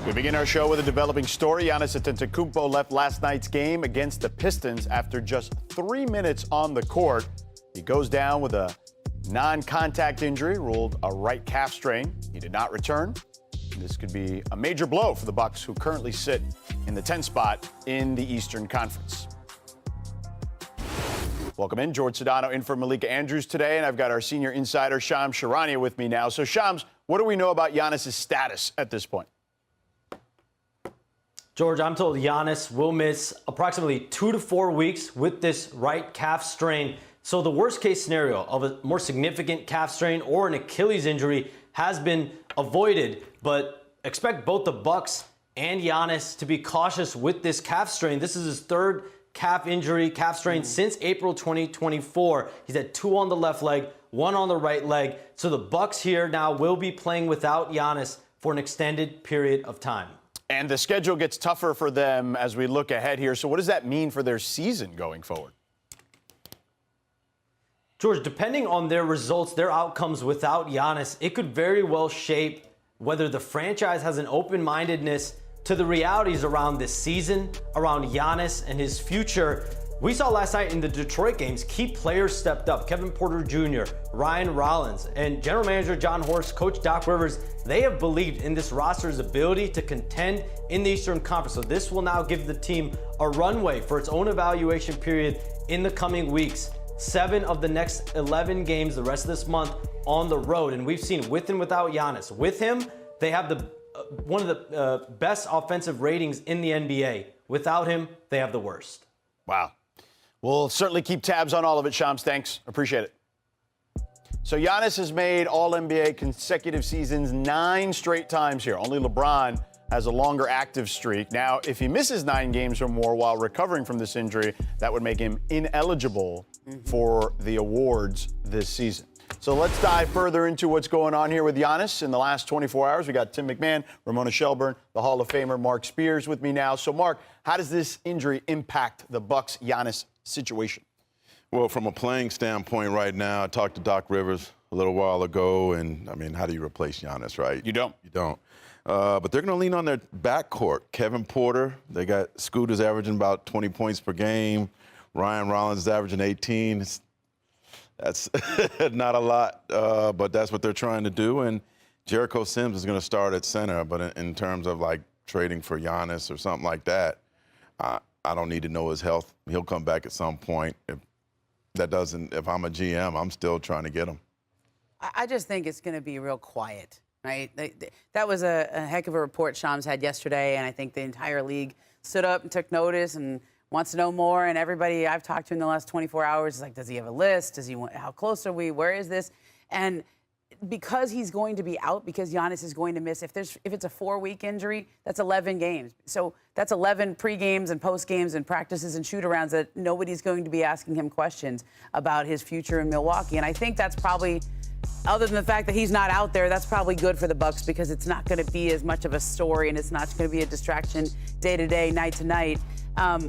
We begin our show with a developing story. Giannis Antetokounmpo left last night's game against the Pistons after just 3 minutes on the court. He goes down with a non-contact injury, ruled a right calf strain. He did not return. This could be a major blow for the Bucks, who currently sit in the 10th spot in the Eastern Conference. Welcome in. George Sedano in for Malika Andrews today, and I've got our senior insider, Shams Charania, with me now. So, Shams, what do we know about Giannis' status at this point? George, I'm told Giannis will miss approximately 2 to 4 weeks with this right calf strain. So the worst case scenario of a more significant calf strain or an Achilles injury has been avoided, but expect both the Bucks and Giannis to be cautious with this calf strain. This is his third calf strain since April 2024. He's had 2 on the left leg, 1 on the right leg. So the Bucks here now will be playing without Giannis for an extended period of time. And the schedule gets tougher for them as we look ahead here. So what does that mean for their season going forward? George, depending on their results, their outcomes without Giannis, it could very well shape whether the franchise has an open-mindedness to the realities around this season, around Giannis and his future. We saw last night in the Detroit games, key players stepped up. Kevin Porter Jr., Ryan Rollins, and General Manager John Horst, Coach Doc Rivers, they have believed in this roster's ability to contend in the Eastern Conference. So this will now give the team a runway for its own evaluation period in the coming weeks. 7 of the next 11 games the rest of this month on the road. And we've seen with and without Giannis. With him, they have one of the best offensive ratings in the NBA. Without him, they have the worst. Wow. We'll certainly keep tabs on all of it, Shams. Thanks. Appreciate it. So Giannis has made All-NBA consecutive seasons 9 straight times here. Only LeBron has a longer active streak. Now, if he misses 9 games or more while recovering from this injury, that would make him ineligible for the awards this season. So let's dive further into what's going on here with Giannis. In the last 24 hours, we got Tim McMahon, Ramona Shelburne, the Hall of Famer Mark Spears with me now. So, Mark, how does this injury impact the Bucks-Giannis situation? Well, from a playing standpoint right now, I talked to Doc Rivers a little while ago, and, I mean, how do you replace Giannis, right? You don't. You don't. But they're going to lean on their backcourt. Kevin Porter, they got Scooters averaging about 20 points per game. Ryan Rollins is averaging 18. That's not a lot, but that's what they're trying to do. And Jericho Sims is going to start at center, but in terms of, like, trading for Giannis or something like that, I don't need to know his health. He'll come back at some point. If I'm a GM, I'm still trying to get him. I just think it's going to be real quiet, right? That was a heck of a report Shams had yesterday, and I think the entire league stood up and took notice and wants to know more. And everybody I've talked to in the last 24 hours is like, does he have a list? Does he want? How close are we? Where is this? And because he's going to be out, because Giannis is going to miss, if it's a 4-week injury, that's 11 games. So that's 11 pre-games and post-games and practices and shoot-arounds that nobody's going to be asking him questions about his future in Milwaukee. And I think that's probably, other than the fact that he's not out there, that's probably good for the Bucks, because it's not going to be as much of a story and it's not going to be a distraction day-to-day, night-to-night.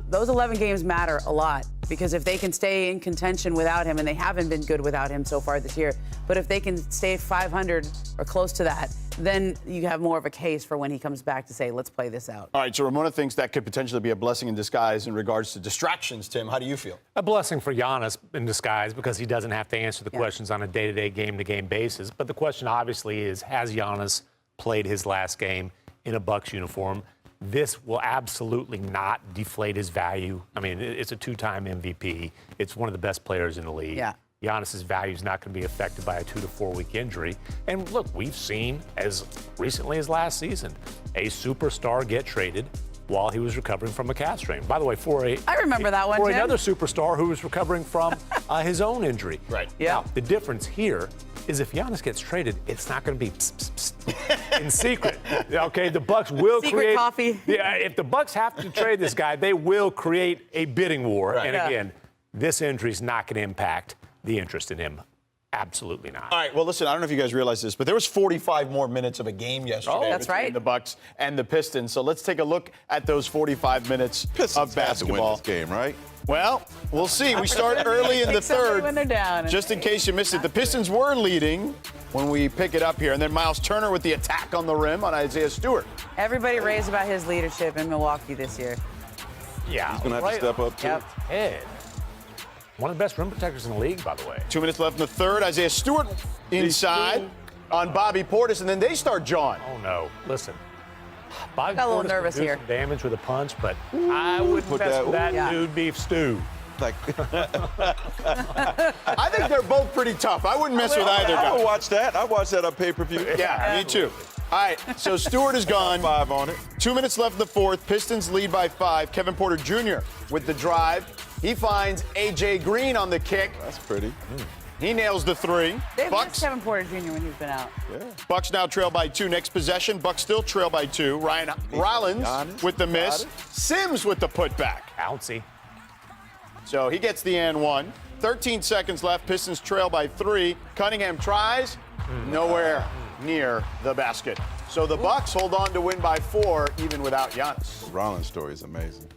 Those 11 games matter a lot, because if they can stay in contention without him, and they haven't been good without him so far this year, but if they can stay 500 or close to that, then you have more of a case for when he comes back to say, let's play this out. All right, so Ramona thinks that could potentially be a blessing in disguise in regards to distractions. Tim, how do you feel? A blessing for Giannis in disguise, because he doesn't have to answer the questions on a day-to-day, game-to-game basis. But the question obviously is, has Giannis played his last game in a Bucks uniform? This will absolutely not deflate his value. I mean, it's a 2-time MVP. It's one of the best players in the league. Yeah. Giannis's value is not going to be affected by a 2 to 4 week injury. And look, we've seen as recently as last season a superstar get traded while he was recovering from a calf strain. By the way, I remember that one, for Jim. another superstar who was recovering from his own injury. Right. Yeah. Now, the difference here is if Giannis gets traded, it's not going to be in secret. Okay, the Bucks will Secret coffee. Yeah, if the Bucks have to trade this guy, they will create a bidding war. Right. And again, this injury is not going to impact the interest in him. Absolutely not. All right, well, listen, I don't know if you guys realize this, but there was 45 more minutes of a game yesterday that's between right. the Bucks and the Pistons. So let's take a look at those 45 minutes Pistons of basketball. have to win this game, right? Well, we'll see. We start early in the Pick somebody third. when they're down. Just in case you missed it, the Pistons were leading when we pick it up here. And then Miles Turner with the attack on the rim on Isaiah Stewart. Everybody raves about his leadership in Milwaukee this year. Yeah. He's going to have to step up, too. Yep. Head. One of the best rim protectors in the league, by the way. 2 minutes left in the third. Isaiah Stewart inside on Bobby Portis, and then they start jawing. Oh, no. Listen. Bobby Got a little Portis nervous can do here. some damage with a punch, but I wouldn't Put mess that- with that Yeah. dude beef stew. Like, I think they're both pretty tough. I wouldn't mess with either I would guy. watch that. I watch that on pay-per-view. Yeah, me too. All right, so Stewart is gone. 5 on it. 2 minutes left in the fourth. Pistons lead by 5. Kevin Porter Jr. with the drive. He finds A.J. Green on the kick. That's pretty. He nails the three. They've missed Bucks, Kevin Porter Jr. when he's been out. Bucks now trail by 2. Next possession, Bucks still trail by 2. Ryan Rollins Giannis with the miss. got it. Sims with the putback. Bouncy. So he gets the and one. 13 seconds left. Pistons trail by 3. Cunningham tries. Nowhere near the basket. So the Bucks hold on to win by 4, even without Giannis. Rollins' story is amazing.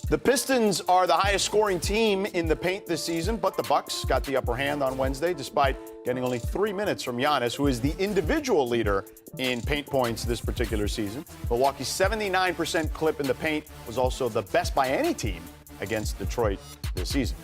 The Pistons are the highest scoring team in the paint this season, but the Bucks got the upper hand on Wednesday despite getting only 3 minutes from Giannis, who is the individual leader in paint points this particular season. Milwaukee's 79% clip in the paint was also the best by any team against Detroit this season.